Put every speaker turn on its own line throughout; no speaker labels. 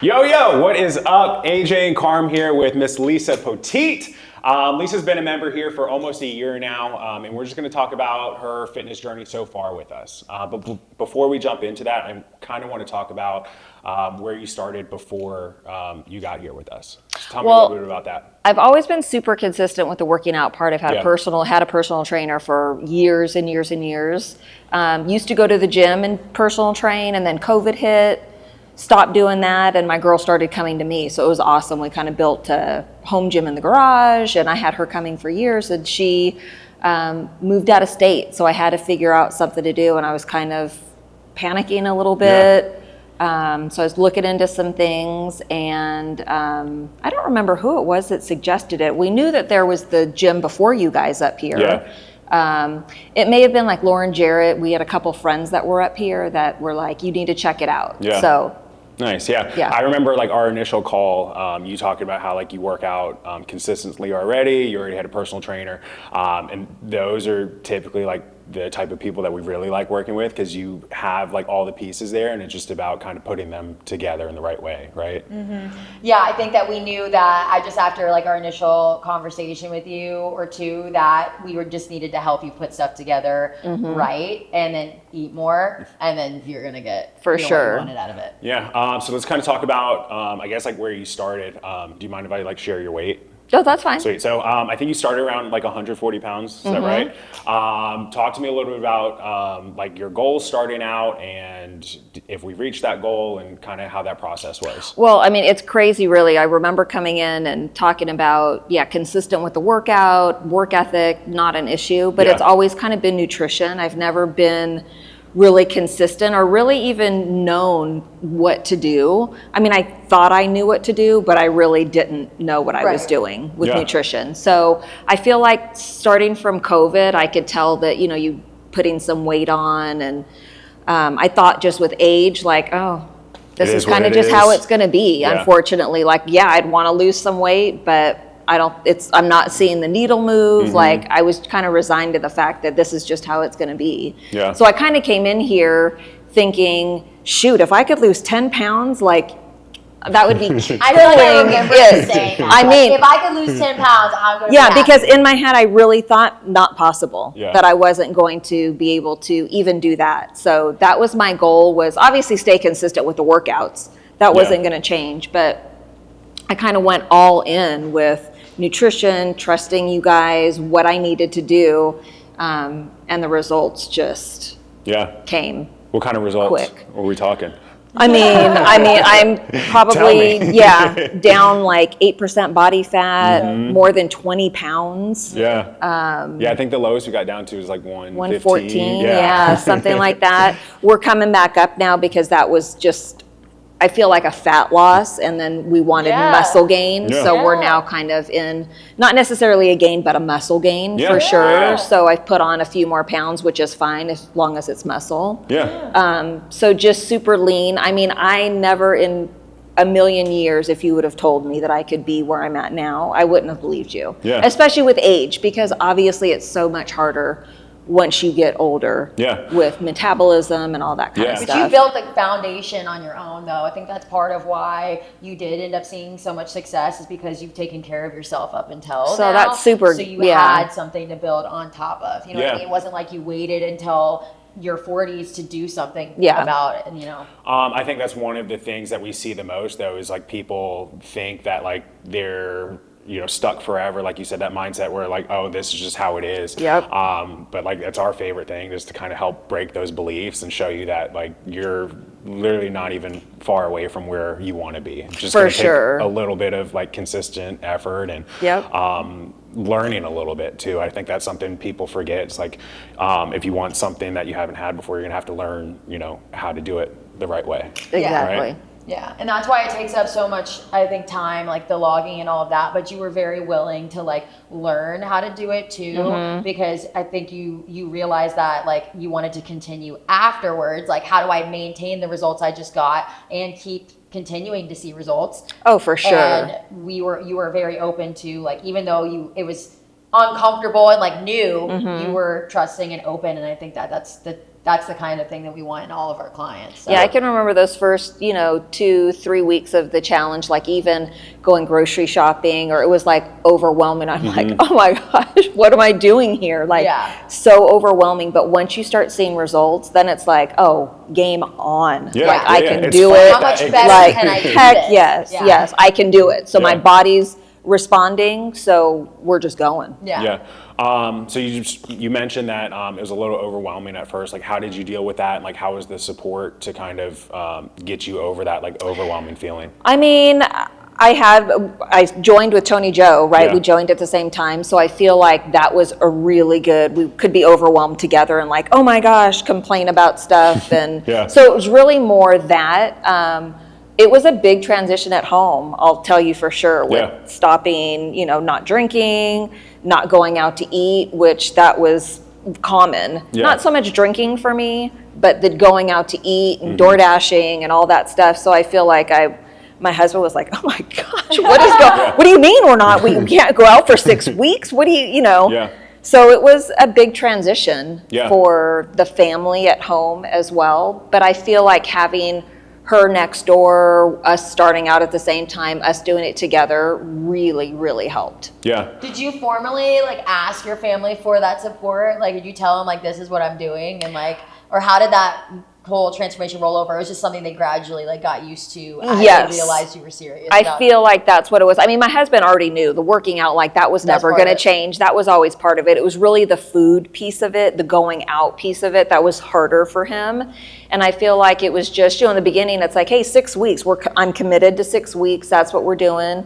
Yo, what is up? AJ and Carm here with Miss Lisa Poteet. Lisa's been a member here for almost a year now, and we're just going to talk about her fitness journey so far with us. But before we jump into that, I kind of want to talk about where you started before you got here with us. So tell me a little bit about that.
I've always been super consistent with the working out part. I've had
Yeah.
had a personal trainer for years and years and years. Used to go to the gym and personal train, and then COVID hit. Stopped doing that, and my girl started coming to me, so it was awesome. We kind of built a home gym in the garage, and I had her coming for years, and she moved out of state, so I had to figure out something to do, and I was kind of panicking a little bit. So I was looking into some things, and I don't remember who it was that suggested it. We knew that there was the gym before you guys up here.
Yeah.
It may have been like Lauren Jarrett. We had a couple friends that were up here that were like, you need to check it out.
Yeah.
So
Nice, yeah. I remember like our initial call, you talking about how like you work out consistently already, you already had a personal trainer, and those are typically like the type of people that we really like working with because you have like all the pieces there and it's just about kind of putting them together in the right way, right?
Mm-hmm. Yeah, I think that we knew that after like our initial conversation with you or two that we were just needed to help you put stuff together right and then eat more and then you're going to get
For
what
sure.
you wanted out of it.
Yeah, so let's kind of talk about, I guess like where you started. Do you mind if I like share your weight?
Oh, that's fine.
Sweet. So I think you started around like 140 pounds. Is that right? Talk to me a little bit about like your goals starting out and if we reached that goal and kind of how that process was.
Well, I mean, it's crazy, really. I remember coming in and talking about, consistent with the workout, work ethic, not an issue, but it's always kind of been nutrition. I've never been really consistent or really even known what to do. I mean, I thought I knew what to do, but I really didn't know what I was doing with nutrition. So I feel like starting from COVID, I could tell that, you putting some weight on, and I thought just with age, like, oh, this is kind of just how it's going to be. Unfortunately, like, I'd want to lose some weight, but I'm not seeing the needle move. Like, I was kind of resigned to the fact that this is just how it's going to be.
Yeah.
So I kind of came in here thinking, shoot, if I could lose 10 pounds, like, that would be killing
I feel like I remember you saying that.
I mean,
if I could lose 10 pounds, I'm going to
yeah, because in my head, I really thought not possible,
Yeah.
that I wasn't going to be able to even do that. So that was my goal, was obviously stay consistent with the workouts. That wasn't going to change, but I kind of went all in with nutrition, trusting you guys, what I needed to do, and the results just came.
What kind of results
quick.
were we talking?
I mean, I'm probably, down like 8% body fat, more than 20 pounds.
Yeah. I think the lowest we got down to was like
114. Yeah, something like that. We're coming back up now because that was just, I feel like a fat loss, and then we wanted muscle gain.
Yeah.
So we're now kind of in, not necessarily a gain, but a muscle gain for sure.
Yeah.
So I've put on a few more pounds, which is fine as long as it's muscle.
Yeah.
So just super lean. I mean, I never in a million years, if you would have told me that I could be where I'm at now, I wouldn't have believed you.
Yeah.
Especially with age, because obviously it's so much harder once you get older with metabolism and all that kind of
But
stuff.
you built the foundation on your own, though. I think that's part of why you did end up seeing so much success, is because you've taken care of yourself up until
So
now.
that's super,
So you had something to build on top of. You know what I mean? It wasn't like you waited until your 40s to do something about it,
I think that's one of the things that we see the most, though, is like people think that like they're stuck forever, like you said, that mindset where like, oh, this is just how it is.
Yep.
But like that's our favorite thing, just to kind of help break those beliefs and show you that like you're literally not even far away from where you want to be. It's just gonna take a little bit of like consistent effort and learning a little bit too. I think that's something people forget. It's like if you want something that you haven't had before, you're gonna have to learn, how to do it the right way.
Exactly.
Right?
Yeah, and that's why it takes up so much, I think, time, like the logging and all of that. But you were very willing to like learn how to do it too, because I think you realized that like you wanted to continue afterwards. Like, how do I maintain the results I just got and keep continuing to see results?
Oh, for sure.
And you were very open to, like, even though it was uncomfortable and like new,
Mm-hmm.
you were trusting and open. And I think that's the kind of thing that we want in all of our clients. So.
Yeah, I can remember those first, 2-3 weeks of the challenge, like even going grocery shopping, or it was like overwhelming. I'm like, oh my gosh, what am I doing here? Like, so overwhelming. But once you start seeing results, then it's like, oh, game on.
Yeah,
like, I can
it's
do
fun.
it.
How much better
Like,
can I do
heck
this?
yes,
Yeah.
yes, I can do it. So my
Yeah.
body's responding, so we're just going.
Yeah.
So you mentioned that it was a little overwhelming at first. Like, how did you deal with that? And like, how was the support to kind of get you over that like overwhelming feeling?
I mean, I joined with Tony Joe, right?
Yeah.
We joined at the same time. So I feel like that was a really good, we could be overwhelmed together and like, oh my gosh, complain about stuff. And
Yeah.
so it was really more that. It was a big transition at home, I'll tell you for sure, with stopping, not drinking, not going out to eat, which that was common.
Yeah.
Not so much drinking for me, but the going out to eat and door dashing and all that stuff. So I feel like my husband was like, oh my gosh, what do you mean we can't go out for 6 weeks? What do you.
Yeah.
So it was a big transition
Yeah.
for the family at home as well. But I feel like having her next door, us starting out at the same time, us doing it together really, really helped.
Yeah.
Did you formally like ask your family for that support? Like, did you tell them like, this is what I'm doing? And like, or how did that whole transformation roll over? It was just something they gradually like got used to as
Yes.
they realized you were serious.
I feel like that's what it was. I mean, my husband already knew the working out, like that was
That's
never
part
going to
of it.
change. That was always part of it. It was really the food piece of it, the going out piece of it that was harder for him. And I feel like it was just, in the beginning, it's like, hey, 6 weeks, I'm committed to 6 weeks. That's what we're doing.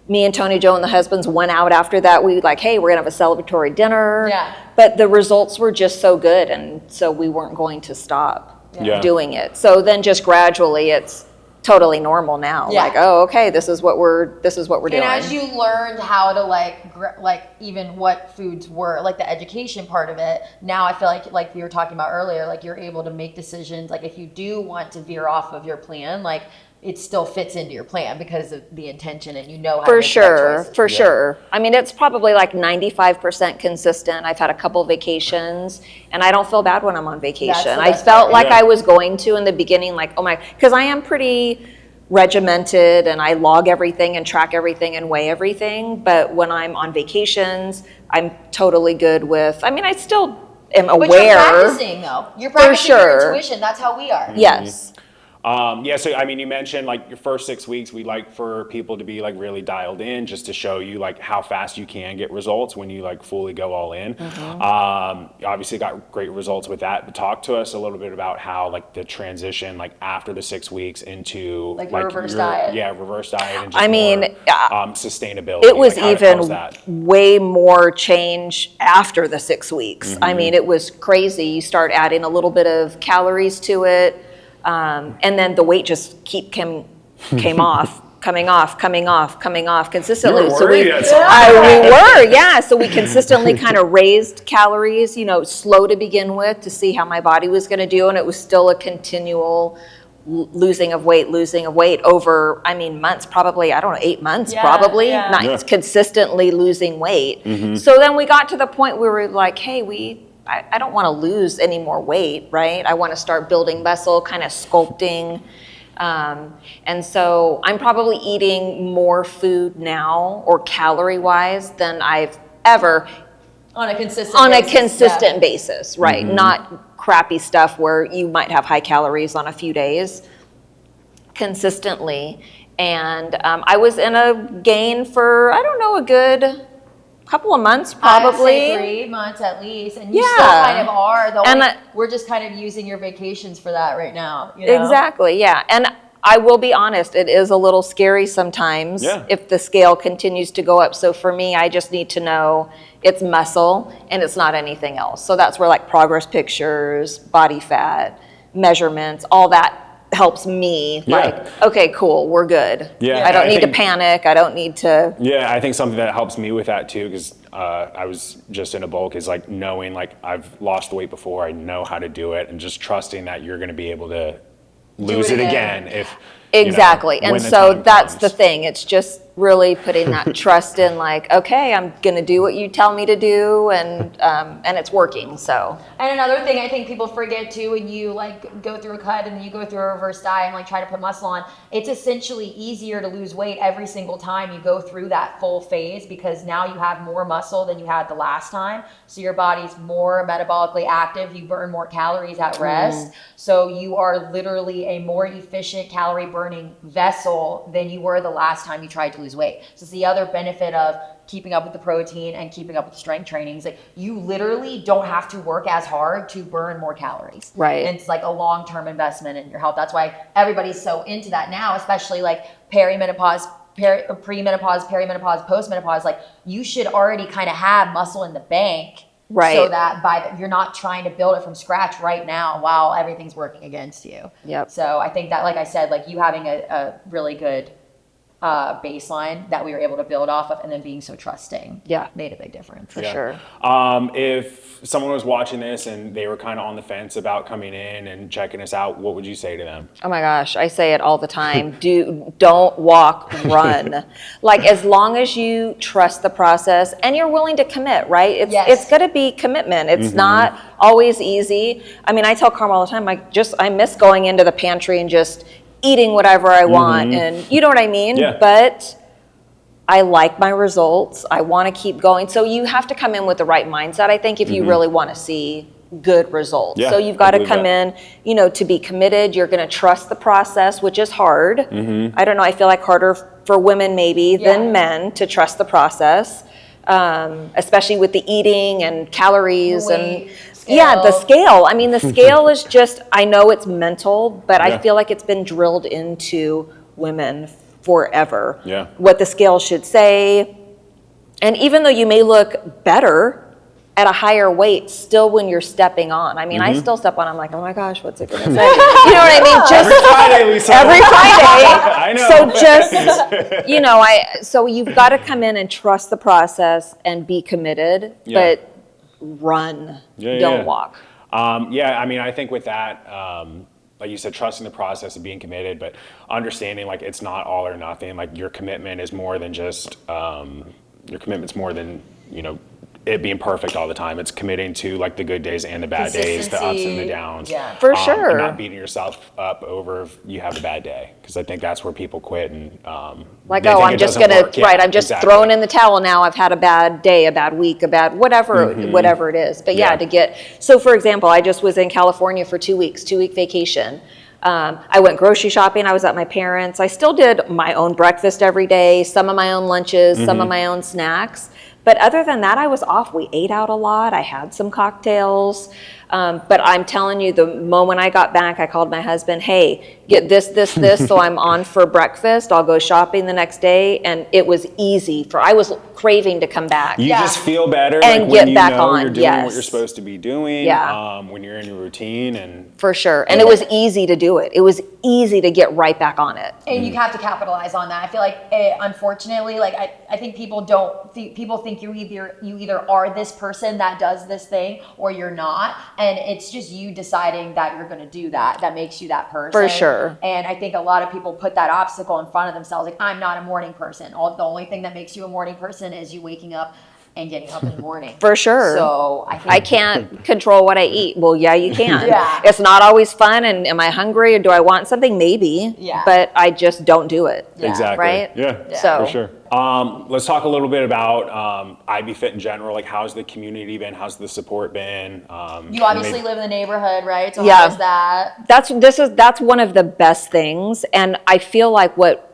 Me and Tony Joe and the husbands went out after that. We like, hey, we're gonna have a celebratory dinner.
Yeah.
But the results were just so good, and so we weren't going to stop
Yeah.
doing it. So then just gradually it's totally normal now.
Yeah.
Like, oh, okay, this is what we're doing.
And as you learned how to like even what foods were, like the education part of it, now I feel like we were talking about earlier, like you're able to make decisions. Like if you do want to veer off of your plan, like it still fits into your plan because of the intention and how to
For
make the right choices.
sure, for sure. I mean, it's probably like 95% consistent. I've had a couple vacations, and I don't feel bad when I'm on vacation.
That's the
I
best
felt
part.
like
Yeah.
I was going to in the beginning, like, oh my, because I am pretty regimented and I log everything and track everything and weigh everything. But when I'm on vacations, I'm totally good with, I mean, I still am aware.
But you're practicing though. You're practicing your
sure.
intuition. That's how we are.
Yes.
So I mean, you mentioned like your first 6 weeks, we like for people to be like really dialed in just to show you like how fast you can get results when you like fully go all in. You obviously got great results with that, but talk to us a little bit about how like the transition like after the 6 weeks into
Like your reverse diet.
Yeah, reverse diet and just
I mean,
more, sustainability.
It was
Like, how was
even
that?
way more change after the 6 weeks. I mean, it was crazy. You start adding a little bit of calories to it, and then the weight just came off, coming off consistently.
You were
So
worried
we
at some point.
we were, yeah. So we consistently kind of raised calories, slow to begin with to see how my body was going to do, and it was still a continual losing of weight over, I mean, months, probably, I don't know, 8 months,
Yeah,
probably,
yeah.
not
Yeah.
consistently losing weight. So then we got to the point where we were like, hey, I don't want to lose any more weight, right? I want to start building muscle, kind of sculpting. And so I'm probably eating more food now, or calorie-wise, than I've ever
On a consistent
on a
basis,
consistent
yeah.
basis, right? Not crappy stuff where you might have high calories on a few days, consistently. And I was in a gain for, I don't know, a good couple of months,
I would
probably.
say 3 months at least, and you still
Yeah.
kind of are.
And
We're just kind of using your vacations for that right now. You know?
Exactly, yeah. And I will be honest, it is a little scary sometimes
Yeah.
if the scale continues to go up. So for me, I just need to know it's muscle and it's not anything else. So that's where like progress pictures, body fat, measurements, all that helps me.
Yeah.
Like, okay, cool, we're good.
Yeah,
I don't
I
need
think-
to panic. I don't need to.
Yeah, I think something that helps me with that too, because I was just in a bulk, is like knowing like I've lost weight before, I know how to do it, and just trusting that you're going to be able to lose
it
it
again.
again if
Exactly.
when
And
the
so
time
that's
comes.
the thing. It's just really putting that trust in, like, okay, I'm going to do what you tell me to do, and it's working. So.
And another thing I think people forget too, when you like go through a cut and then you go through a reverse diet and like try to put muscle on, it's essentially easier to lose weight every single time you go through that full phase, because now you have more muscle than you had the last time. So your body's more metabolically active. You burn more calories at rest. So you are literally a more efficient calorie burning vessel than you were the last time you tried to lose weight. So it's the other benefit of keeping up with the protein and keeping up with strength training is like you literally don't have to work as hard to burn more calories.
Right.
And it's like a long-term investment in your health. That's why everybody's so into that now, especially like perimenopause, premenopause, perimenopause, postmenopause. Like you should already kind of have muscle in the bank.
Right.
So that you're not trying to build it from scratch right now while everything's working against you.
Yep.
So I think that, like I said, like you having a really good baseline that we were able to build off of, and then being so trusting, made a big difference.
For sure.
If someone was watching this and they were kind of on the fence about coming in and checking us out, what would you say to them?
Oh my gosh, I say it all the time. Don't walk, run. Like, as long as you trust the process and you're willing to commit, right? It's going to be commitment. It's not always easy. I mean, I tell Karma all the time, I miss going into the pantry and just eating whatever I want, and you know what I mean?
Yeah.
But I like my results. I want to keep going. So you have to come in with the right mindset, I think, if you really want to see good results.
Yeah,
so you've got to come in, to be committed. You're going to trust the process, which is hard. I don't know. I feel like harder for women maybe than men to trust the process, especially with the eating and calories and the scale. I mean, the scale is just, I know it's mental, but I feel like it's been drilled into women forever.
Yeah.
What the scale should say. And even though you may look better at a higher weight, still when you're stepping on, I mean, I still step on, I'm like, oh my gosh, what's it going to say? You know what I mean? Just
every Friday, Lisa.
Every Friday.
I know.
So just, so you've got to come in and trust the process and be committed, but run, don't walk.
I mean, I think with that, like you said, trusting the process and being committed, but understanding like it's not all or nothing. Like your commitment is more than just, your commitment's more than, it being perfect all the time. It's committing to like the good days and the bad days, the ups and the downs.
Yeah.
For sure.
And not beating yourself up over if you have a bad day. Because I think that's where people quit and
I'm just gonna I'm just throwing in the towel now. I've had a bad day, a bad week, a bad whatever it is. But so for example, I just was in California for 2 weeks, 2-week vacation. I went grocery shopping. I was at my parents'. I still did my own breakfast every day, some of my own lunches, some of my own snacks. But other than that, I was off. We ate out a lot. I had some cocktails. But I'm telling you, the moment I got back, I called my husband, hey, get this, so I'm on for breakfast. I'll go shopping the next day. And it was easy. I was craving to come back.
You just feel better
and
like
get
when
back
you know
on.
you're doing what you're supposed to be doing, when you're in your routine. And
for sure. And it was easy to do it. It was easy to get right back on it.
And you have to capitalize on that. I feel like, unfortunately, like I think people think you either are this person that does this thing or you're not. And it's just you deciding that you're going to do that makes you that person.
For sure.
And I think a lot of people put that obstacle in front of themselves. Like, I'm not a morning person. The only thing that makes you a morning person is you waking up and getting up in the morning.
For sure.
So
I can't control what I eat. Well, yeah, you can.
Yeah.
It's not always fun. And am I hungry or do I want something? Maybe.
Yeah.
But I just don't do it.
Yeah.
Exactly.
Right?
Yeah.
So.
For sure. Let's talk a little bit about IB Fit in general. Like, how's the community been? How's the support been?
You obviously live in the neighborhood, right? So
Yeah.
how is that?
That's one of the best things. And I feel like what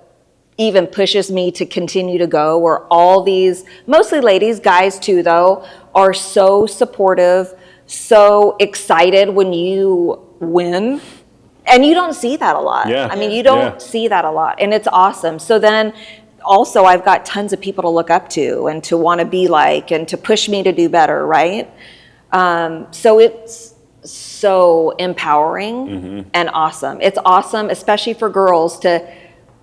even pushes me to continue to go, where all these, mostly ladies, guys too though, are so supportive, so excited when you win. And you don't see that a lot.
Yeah.
I mean, you don't see that a lot, and it's awesome. So then also I've got tons of people to look up to and to want to be like, and to push me to do better, right? So it's so empowering and awesome. It's awesome, especially for girls, to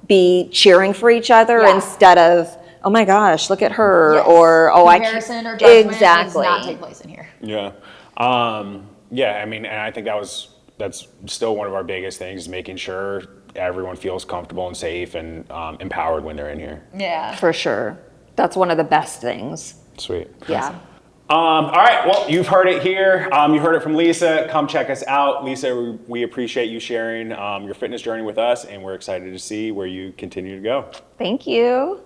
be cheering for each other instead of, oh my gosh, look at her, or
comparison or judgment
exactly
does not take place in here.
Yeah. I mean, and I think that's still one of our biggest things, is making sure everyone feels comfortable and safe and empowered when they're in here.
Yeah.
For sure. That's one of the best things.
Sweet.
Yeah.
All right, well, you've heard it here. You heard it from Lisa. Come check us out. Lisa, we appreciate you sharing your fitness journey with us, and we're excited to see where you continue to go.
Thank you.